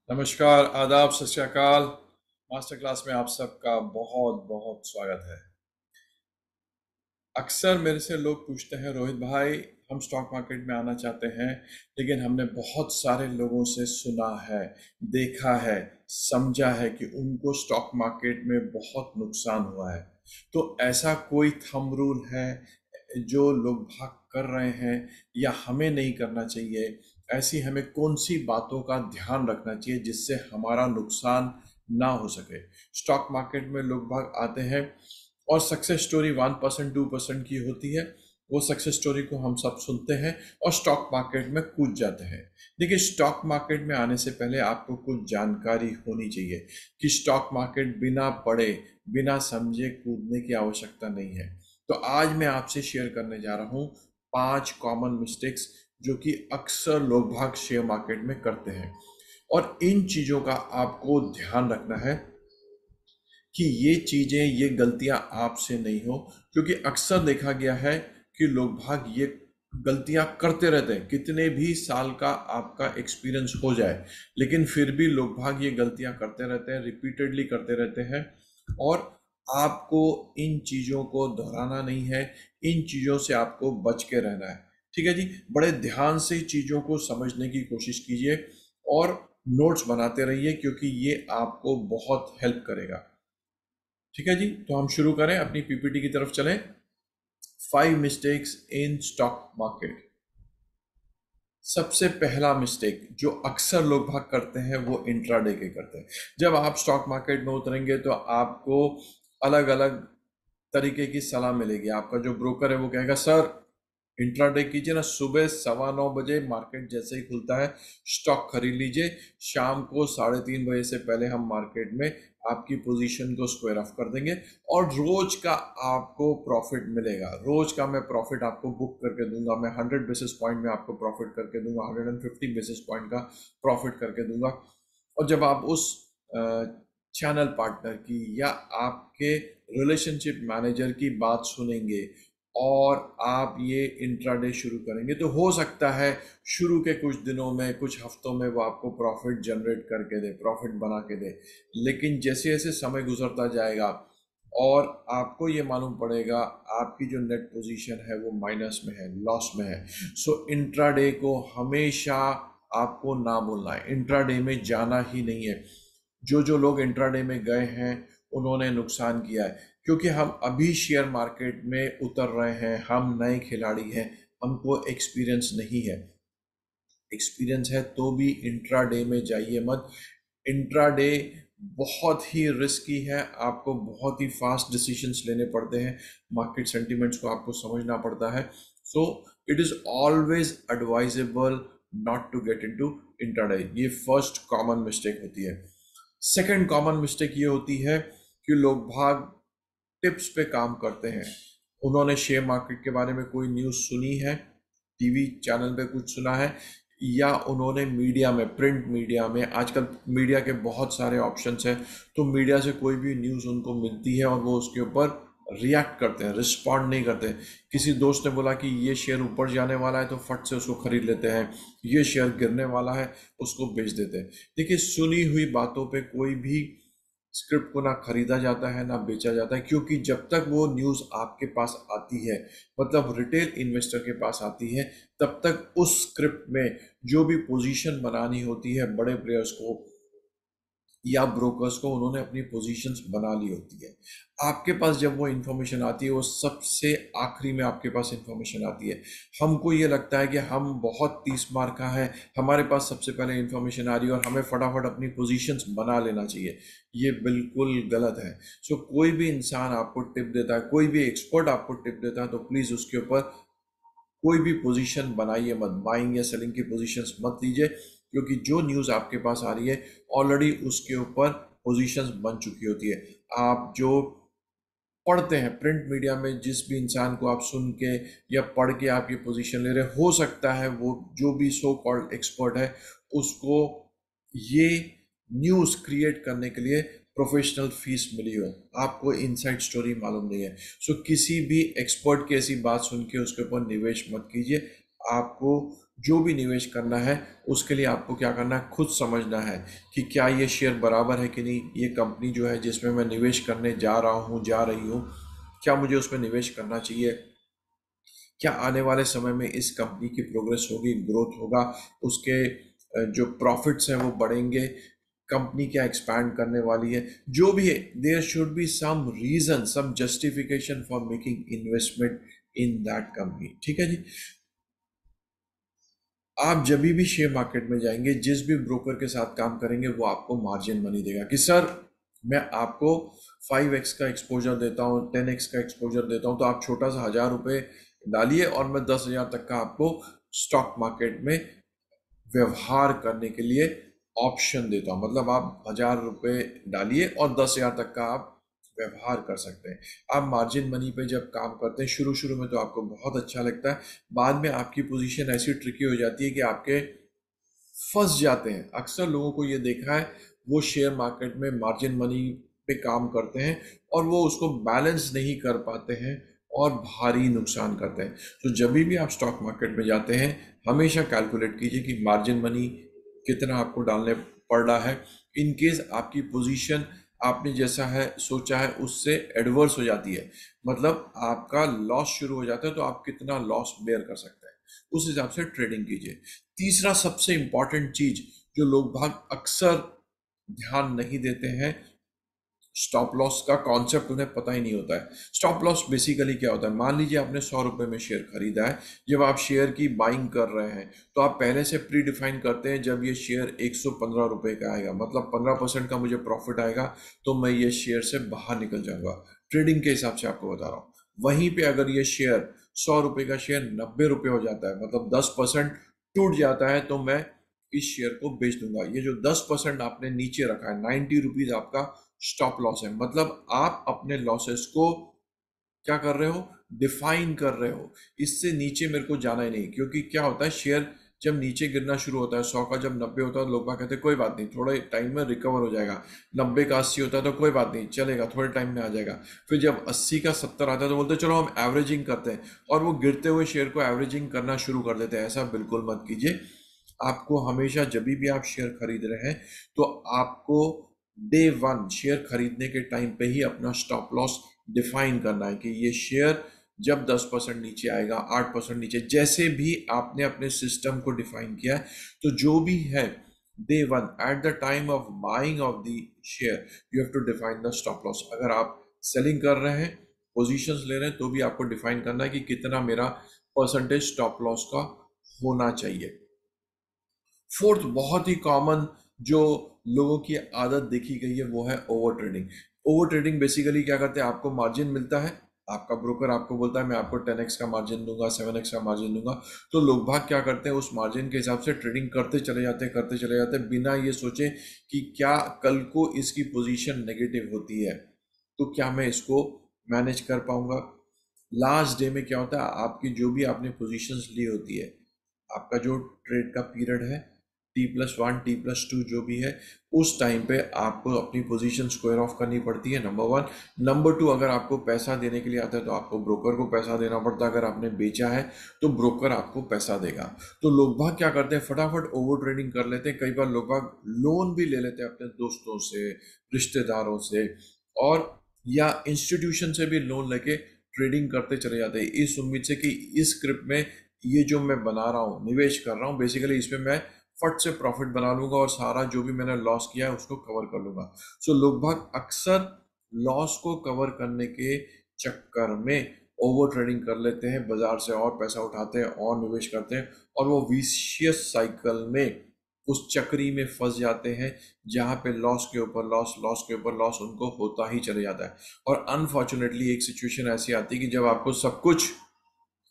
नमस्कार, आदाब, सत श्री अकाल। मास्टर क्लास में आप सबका बहुत बहुत स्वागत है। अक्सर मेरे से लोग पूछते हैं, रोहित भाई हम स्टॉक मार्केट में आना चाहते हैं, लेकिन हमने बहुत सारे लोगों से सुना है, देखा है, समझा है कि उनको स्टॉक मार्केट में बहुत नुकसान हुआ है। तो ऐसा कोई थंब रूल है जो लोग भाग कर रहे हैं या हमें नहीं करना चाहिए? ऐसी हमें कौन सी बातों का ध्यान रखना चाहिए जिससे हमारा नुकसान ना हो सके? स्टॉक मार्केट में लोग भाग आते हैं और सक्सेस स्टोरी 1% 2% की होती है। वो सक्सेस स्टोरी को हम सब सुनते हैं और स्टॉक मार्केट में कूद जाते हैं। देखिए, स्टॉक मार्केट में आने से पहले आपको कुछ जानकारी होनी चाहिए कि स्टॉक मार्केट बिना पढ़े, बिना समझे कूदने की आवश्यकता नहीं है। तो आज मैं आपसे शेयर करने जा रहा हूँ 5 कॉमन मिस्टेक्स जो कि अक्सर लोग भाग शेयर मार्केट में करते हैं, और इन चीज़ों का आपको ध्यान रखना है कि ये चीज़ें, ये गलतियां आपसे नहीं हो। क्योंकि अक्सर देखा गया है कि लोग भाग ये गलतियां करते रहते हैं, कितने भी साल का आपका एक्सपीरियंस हो जाए, लेकिन फिर भी लोग भाग ये गलतियां करते रहते हैं, रिपीटेडली करते रहते हैं। और आपको इन चीज़ों को दोहराना नहीं है, इन चीज़ों से आपको बच के रहना है। ठीक है जी, बड़े ध्यान से चीज़ों को समझने की कोशिश कीजिए और नोट्स बनाते रहिए, क्योंकि ये आपको बहुत हेल्प करेगा। ठीक है जी, तो हम शुरू करें, अपनी पीपीटी की तरफ चलें। 5 मिस्टेक्स इन स्टॉक मार्केट। सबसे पहला मिस्टेक जो अक्सर लोग भाग करते हैं वो इंट्राडे के करते हैं। जब आप स्टॉक मार्केट में उतरेंगे तो आपको अलग अलग तरीके की सलाह मिलेगी। आपका जो ब्रोकर है वो कहेगा, सर इंट्राडे कीजिए ना, सुबह 9:15 बजे मार्केट जैसे ही खुलता है स्टॉक खरीद लीजिए, शाम को 3:30 बजे से पहले हम मार्केट में आपकी पोजीशन को स्क्वायर ऑफ कर देंगे और रोज का आपको प्रॉफिट मिलेगा। रोज का मैं प्रॉफिट आपको बुक करके दूंगा, मैं 100 बेसिस पॉइंट में आपको प्रॉफिट करके दूंगा, 150 बेसिस पॉइंट का प्रॉफिट करके दूंगा। और जब आप उस चैनल पार्टनर की या आपके रिलेशनशिप मैनेजर की बात सुनेंगे और आप ये इंट्राडे शुरू करेंगे, तो हो सकता है शुरू के कुछ दिनों में, कुछ हफ्तों में वो आपको प्रॉफिट जनरेट करके दे, प्रॉफिट बना के दे। लेकिन जैसे जैसे समय गुजरता जाएगा और आपको ये मालूम पड़ेगा आपकी जो नेट पोजीशन है वो माइनस में है, लॉस में है। सो इंट्राडे को हमेशा आपको ना बोलना है, इंट्राडे में जाना ही नहीं है। जो जो लोग इंट्राडे में गए हैं उन्होंने नुकसान किया है, क्योंकि हम अभी शेयर मार्केट में उतर रहे हैं, हम नए खिलाड़ी हैं, हमको एक्सपीरियंस नहीं है। एक्सपीरियंस है तो भी इंट्राडे में जाइए मत। इंट्राडे बहुत ही रिस्की है, आपको बहुत ही फास्ट डिसीजंस लेने पड़ते हैं, मार्केट सेंटिमेंट्स को आपको समझना पड़ता है। So it is always advisable not to get into intraday. ये फर्स्ट कॉमन मिस्टेक होती है। सेकंड कॉमन मिस्टेक ये होती है कि लोग भाग टिप्स पे काम करते हैं। उन्होंने शेयर मार्केट के बारे में कोई न्यूज़ सुनी है, टीवी चैनल पे कुछ सुना है, या उन्होंने मीडिया में, प्रिंट मीडिया में, आजकल मीडिया के बहुत सारे ऑप्शंस हैं, तो मीडिया से कोई भी न्यूज़ उनको मिलती है और वो उसके ऊपर रिएक्ट करते हैं, रिस्पॉन्ड नहीं करते। किसी दोस्त ने बोला कि ये शेयर ऊपर जाने वाला है तो फट से उसको खरीद लेते हैं, ये शेयर गिरने वाला है उसको बेच देते हैं। देखिए, सुनी हुई बातों पे कोई भी स्क्रिप्ट को ना खरीदा जाता है ना बेचा जाता है, क्योंकि जब तक वो न्यूज़ आपके पास आती है, मतलब रिटेल इन्वेस्टर के पास आती है, तब तक उस स्क्रिप्ट में जो भी पोजीशन बनानी होती है बड़े प्लेयर्स को या ब्रोकर्स को, उन्होंने अपनी पोजीशंस बना ली होती है। आपके पास जब वो इन्फॉर्मेशन आती है, वो सबसे आखिरी में आपके पास इन्फॉर्मेशन आती है। हमको ये लगता है कि हम बहुत 30 मार का है, हमारे पास सबसे पहले इन्फॉर्मेशन आ रही है और हमें फटाफट अपनी पोजीशंस बना लेना चाहिए। ये बिल्कुल गलत है। सो कोई भी इंसान आपको टिप देता है, कोई भी एक्सपर्ट आपको टिप देता है, तो प्लीज़ उसके ऊपर कोई भी पोजीशन बनाइए मत, बाइंग या सेलिंग की पोजीशंस मत लीजिए, क्योंकि जो न्यूज़ आपके पास आ रही है ऑलरेडी उसके ऊपर पोजीशंस बन चुकी होती है। आप जो पढ़ते हैं प्रिंट मीडिया में, जिस भी इंसान को आप सुन के या पढ़ के आप ये पोजीशन ले रहे, हो सकता है वो जो भी सो कॉल्ड एक्सपर्ट है उसको ये न्यूज़ क्रिएट करने के लिए प्रोफेशनल फीस मिली हो, आपको इनसाइड स्टोरी मालूम नहीं है। सो किसी भी एक्सपर्ट की ऐसी बात सुन के उसके ऊपर निवेश मत कीजिए। आपको जो भी निवेश करना है उसके लिए आपको क्या करना है, खुद समझना है कि क्या ये शेयर बराबर है कि नहीं, ये कंपनी जो है जिसमें मैं निवेश करने जा रहा हूँ, जा रही हूँ, क्या मुझे उसमें निवेश करना चाहिए, क्या आने वाले समय में इस कंपनी की प्रोग्रेस होगी, ग्रोथ होगा, उसके जो प्रॉफिट्स हैं वो बढ़ेंगे, कंपनी क्या एक्सपैंड करने वाली है, जो भी है, there should be some reason, some justification for making investment in that company. ठीक है जी। आप जब भी शेयर मार्केट में जाएंगे, जिस भी ब्रोकर के साथ काम करेंगे वो आपको मार्जिन मनी देगा कि सर मैं आपको 5x का एक्सपोजर देता हूँ, 10x का एक्सपोजर देता हूँ, तो आप छोटा सा 1,000 रुपये डालिए और मैं 10,000 तक का आपको स्टॉक मार्केट में व्यवहार करने के लिए ऑप्शन देता हूँ। मतलब आप 1,000 रुपये डालिए और 10,000 तक का आप व्यवहार कर सकते हैं। आप मार्जिन मनी पे जब काम करते हैं, शुरू शुरू में तो आपको बहुत अच्छा लगता है, बाद में आपकी पोजीशन ऐसी ट्रिकी हो जाती है कि आपके फंस जाते हैं। अक्सर लोगों को ये देखा है, वो शेयर मार्केट में मार्जिन मनी पे काम करते हैं और वो उसको बैलेंस नहीं कर पाते हैं और भारी नुकसान करते हैं। तो जब भी आप स्टॉक मार्केट में जाते हैं, हमेशा कैलकुलेट कीजिए कि मार्जिन मनी कितना आपको डालने पड़ रहा है। इन केस आपकी पोजीशन आपने जैसा है सोचा है उससे एडवर्स हो जाती है, मतलब आपका लॉस शुरू हो जाता है, तो आप कितना लॉस बेयर कर सकते हैं, उस हिसाब से ट्रेडिंग कीजिए। तीसरा सबसे इंपॉर्टेंट चीज जो लोग भाग अक्सर ध्यान नहीं देते हैं, स्टॉप लॉस का कॉन्सेप्ट उन्हें पता ही नहीं होता है। स्टॉप लॉस बेसिकली क्या होता है, मान लीजिए आपने 100 रुपए में शेयर खरीदा है, जब आप शेयर की बाइंग कर रहे हैं तो आप पहले से प्री डिफाइन करते हैं जब ये शेयर 115 रुपए का आएगा, मतलब 15% का मुझे प्रॉफिट आएगा, तो मैं ये शेयर से बाहर निकल जाऊंगा। ट्रेडिंग के हिसाब से आपको बता रहा हूँ। वहीं पे अगर ये शेयर 100 रुपए का शेयर 90 रुपए हो जाता है, मतलब 10% टूट जाता है, तो मैं इस शेयर को बेच दूंगा। ये जो 10% आपने नीचे रखा है, 90 रुपीज आपका स्टॉप लॉस है। मतलब आप अपने लॉसेस को क्या कर रहे हो, डिफाइन कर रहे हो। इससे नीचे मेरे को जाना ही नहीं, क्योंकि क्या होता है, शेयर जब नीचे गिरना शुरू होता है, 100 का जब 90 होता है, लोग बाग कहते हैं कोई बात नहीं, थोड़े टाइम में रिकवर हो जाएगा। 90 का 80 होता है तो कोई बात नहीं, चलेगा, थोड़े टाइम में आ जाएगा। फिर जब 80 का 70 आता है तो बोलते हैं चलो हम एवरेजिंग करते हैं, और वो गिरते हुए शेयर को एवरेजिंग करना शुरू कर देते हैं। ऐसा बिल्कुल मत कीजिए। आपको हमेशा जब भी आप शेयर खरीद रहे हैं, तो आपको डे वन शेयर खरीदने के टाइम पे ही अपना स्टॉप लॉस डिफाइन करना है कि ये शेयर जब 10% नीचे आएगा, 8% नीचे, जैसे भी आपने अपने सिस्टम को डिफाइन किया है, तो जो भी है day one at the time of buying of the share you have to define the stop loss. अगर आप सेलिंग कर रहे हैं, पोजीशंस ले रहे हैं, तो भी आपको डिफाइन करना है कि कितना मेरा परसेंटेज स्टॉप लॉस का होना चाहिए। फोर्थ बहुत ही कॉमन जो लोगों की आदत देखी गई है वो है over trading. Over trading basically क्या करते हैं, आपको मार्जिन मिलता है, आपका ब्रोकर आपको बोलता है मैं आपको 10x का मार्जिन दूंगा, 7x का मार्जिन दूंगा, तो लोग भाग क्या करते हैं, उस मार्जिन के हिसाब से ट्रेडिंग करते चले जाते हैं, करते चले जाते हैं, बिना ये सोचे कि क्या कल को इसकी पोजीशन नेगेटिव होती है तो क्या मैं इसको मैनेज कर पाऊंगा। लास्ट डे में क्या होता है, आपकी जो भी आपने पोजीशंस ली होती है, आपका जो ट्रेड का पीरियड है T+1 T+2 जो भी है, उस टाइम पे आपको अपनी पोजीशन स्क्वायर ऑफ करनी पड़ती है, नंबर वन। नंबर टू, अगर आपको पैसा देने के लिए आता है तो आपको ब्रोकर को पैसा देना पड़ता है। अगर आपने बेचा है तो ब्रोकर आपको पैसा देगा। तो लोग भाग क्या करते हैं, फटाफट ओवर ट्रेडिंग कर लेते हैं। कई बार लोग भाग लोन भी ले लेते हैं अपने दोस्तों से, रिश्तेदारों से, और या इंस्टीट्यूशन से भी लोन लेके ट्रेडिंग करते चले जाते हैं, इस उम्मीद से कि इस स्क्रिप्ट में ये जो मैं बना रहा हूँ, निवेश कर रहा हूँ, बेसिकली इसमें मैं फट से प्रॉफिट बना लूंगा और सारा जो भी मैंने लॉस किया है उसको कवर कर लूंगा। सो लोग भाग अक्सर लॉस को कवर करने के चक्कर में ओवर ट्रेडिंग कर लेते हैं, बाजार से और पैसा उठाते हैं और निवेश करते हैं, और वो विशियस साइकिल में, उस चक्री में फंस जाते हैं जहाँ पे लॉस के ऊपर लॉस, लॉस के ऊपर लॉस उनको होता ही चले जाता है। और अनफॉर्चुनेटली एक सिचुएशन ऐसी आती है कि जब आपको सब कुछ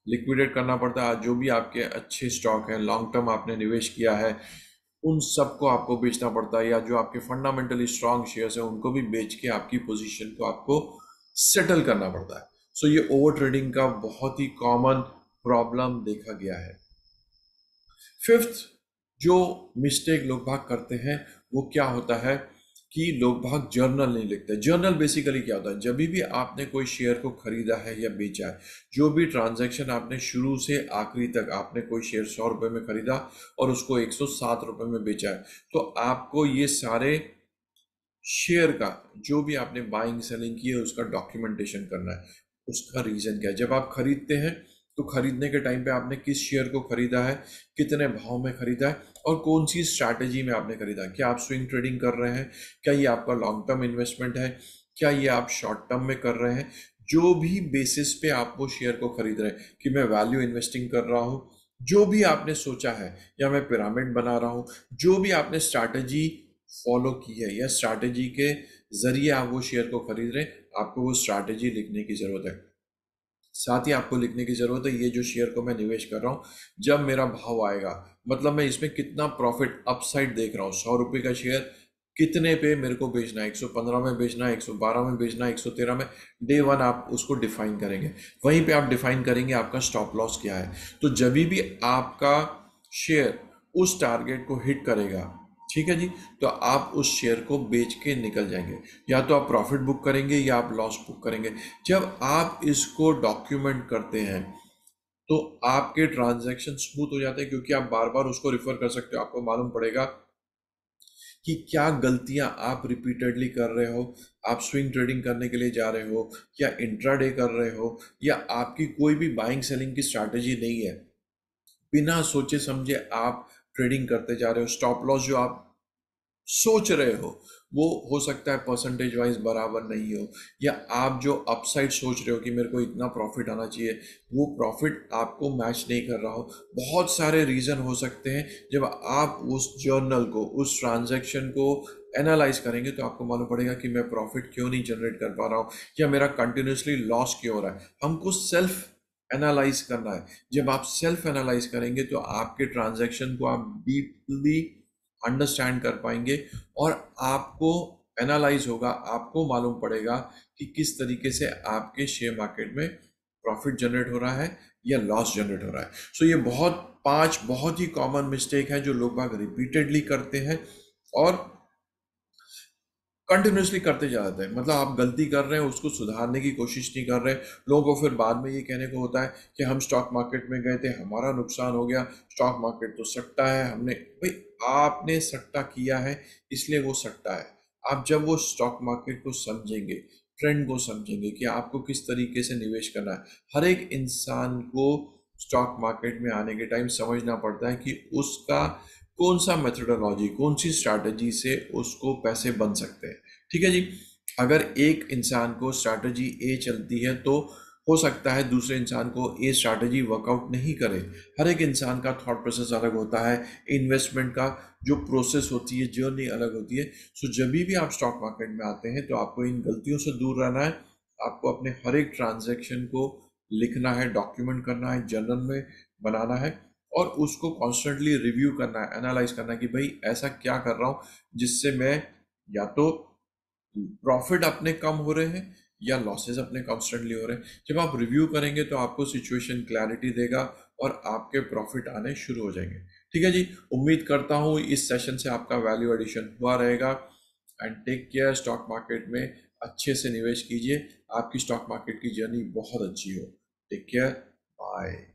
लिक्विडेट करना पड़ता है, जो भी आपके अच्छे स्टॉक हैं, लॉन्ग टर्म आपने निवेश किया है, उन सबको आपको बेचना पड़ता है, या जो आपके फंडामेंटली स्ट्रांग शेयर्स हैं उनको भी बेच के आपकी पोजीशन को आपको सेटल करना पड़ता है। सो ये ओवर ट्रेडिंग का बहुत ही कॉमन प्रॉब्लम देखा गया है। फिफ्थ जो मिस्टेक लोग भाग करते हैं वो क्या होता है कि लोग भाग जर्नल नहीं लिखते। जर्नल बेसिकली क्या होता है, जब भी आपने कोई शेयर को खरीदा है या बेचा है, जो भी ट्रांजैक्शन आपने शुरू से आखिरी तक, आपने कोई शेयर 100 रुपये में खरीदा और उसको 107 रुपये में बेचा है, तो आपको ये सारे शेयर का जो भी आपने बाइंग सेलिंग की है उसका डॉक्यूमेंटेशन करना है। उसका रीजन क्या है, जब आप खरीदते हैं तो खरीदने के टाइम पे आपने किस शेयर को खरीदा है, कितने भाव में खरीदा है और कौन सी स्ट्रैटेजी में आपने खरीदा है। क्या आप स्विंग ट्रेडिंग कर रहे हैं, क्या ये आपका लॉन्ग टर्म इन्वेस्टमेंट है, क्या ये आप शॉर्ट टर्म में कर रहे हैं। जो भी बेसिस पे आप वो शेयर को खरीद रहे हैं कि मैं वैल्यू इन्वेस्टिंग कर रहा हूँ, जो भी आपने सोचा है, या मैं पिरामिड बना रहा हूँ, जो भी आपने स्ट्रैटेजी फॉलो की है या स्ट्रैटेजी के जरिए आप वो शेयर को खरीद रहे हैं, आपको वो स्ट्रैटेजी लिखने की जरूरत है। साथ ही आपको लिखने की जरूरत है ये जो शेयर को मैं निवेश कर रहा हूँ, जब मेरा भाव आएगा, मतलब मैं इसमें कितना प्रॉफिट अपसाइड देख रहा हूँ। 100 रुपये का शेयर कितने पे मेरे को बेचना है, 115 में बेचना है, 112 में बेचना है, 113 में। डे वन आप उसको डिफाइन करेंगे, वहीं पे आप डिफाइन करेंगे आपका स्टॉप लॉस क्या है। तो जब भी आपका शेयर उस टारगेट को हिट करेगा, ठीक है जी, तो आप उस शेयर को बेच के निकल जाएंगे। या तो आप प्रॉफिट बुक करेंगे या आप लॉस बुक करेंगे। जब आप इसको डॉक्यूमेंट करते हैं तो आपके ट्रांजैक्शन स्मूथ हो जाते हैं, क्योंकि आप बार बार उसको रिफर कर सकते हो। आपको मालूम पड़ेगा कि क्या गलतियां आप रिपीटेडली कर रहे हो। आप स्विंग ट्रेडिंग करने के लिए जा रहे हो या इंट्राडे कर रहे हो, या आपकी कोई भी बाइंग सेलिंग की स्ट्रैटेजी नहीं है, बिना सोचे समझे आप ट्रेडिंग करते जा रहे हो। स्टॉप लॉस जो आप सोच रहे हो हो सकता है परसेंटेज वाइज बराबर नहीं हो, या आप जो अपसाइड सोच रहे हो कि मेरे को इतना प्रॉफिट आना चाहिए, वो प्रॉफिट आपको मैच नहीं कर रहा हो। बहुत सारे रीज़न हो सकते हैं। जब आप उस जर्नल को, उस ट्रांजैक्शन को एनालाइज करेंगे तो आपको मालूम पड़ेगा कि मैं प्रॉफिट क्यों नहीं जनरेट कर पा रहा हूँ, या मेरा कंटिन्यूसली लॉस क्यों हो रहा है। हमको सेल्फ एनालाइज करना है। जब आप सेल्फ एनालाइज करेंगे तो आपके ट्रांजैक्शन को आप डीपली अंडरस्टैंड कर पाएंगे, और आपको एनालाइज होगा, आपको मालूम पड़ेगा कि किस तरीके से आपके शेयर मार्केट में प्रॉफिट जनरेट हो रहा है या लॉस जनरेट हो रहा है। सो ये बहुत 5 बहुत ही कॉमन मिस्टेक है जो लोग बाग रिपीटेडली करते हैं और कंटिन्यूसली करते जाते हैं। मतलब आप गलती कर रहे हैं, उसको सुधारने की कोशिश नहीं कर रहे। लोगों को फिर बाद में ये कहने को होता है कि हम स्टॉक मार्केट में गए थे, हमारा नुकसान हो गया, स्टॉक मार्केट तो सट्टा है। हमने भाई, आपने सट्टा किया है इसलिए वो सट्टा है। आप जब वो स्टॉक मार्केट को समझेंगे, ट्रेंड को समझेंगे कि आपको किस तरीके से निवेश करना है। हर एक इंसान को स्टॉक मार्केट में आने के टाइम समझना पड़ता है कि उसका कौन सा मेथोडोलॉजी, कौन सी स्ट्रैटेजी से उसको पैसे बन सकते हैं। ठीक है जी। अगर एक इंसान को स्ट्रैटेजी ए चलती है तो हो सकता है दूसरे इंसान को ए स्ट्रैटेजी वर्कआउट नहीं करे। हर एक इंसान का थॉट प्रोसेस अलग होता है, इन्वेस्टमेंट का जो प्रोसेस होती है, जर्नी अलग होती है। सो जब भी आप स्टॉक मार्केट में आते हैं तो आपको इन गलतियों से दूर रहना है। आपको अपने हर एक ट्रांजैक्शन को लिखना है, डॉक्यूमेंट करना है, जर्नल में बनाना है, और उसको कॉन्स्टेंटली रिव्यू करना है, एनालाइज करना है कि भाई ऐसा क्या कर रहा हूँ जिससे मैं या तो प्रॉफिट अपने कम हो रहे हैं या लॉसेस अपने कॉन्स्टेंटली हो रहे हैं। जब आप रिव्यू करेंगे तो आपको सिचुएशन क्लैरिटी देगा और आपके प्रॉफिट आने शुरू हो जाएंगे। ठीक है जी। उम्मीद करता हूँ इस सेशन से आपका वैल्यू एडिशन हुआ रहेगा। And take care. Stock market में अच्छे से निवेश कीजिए, आपकी स्टॉक मार्केट की जर्नी बहुत अच्छी हो। Take care. बाय।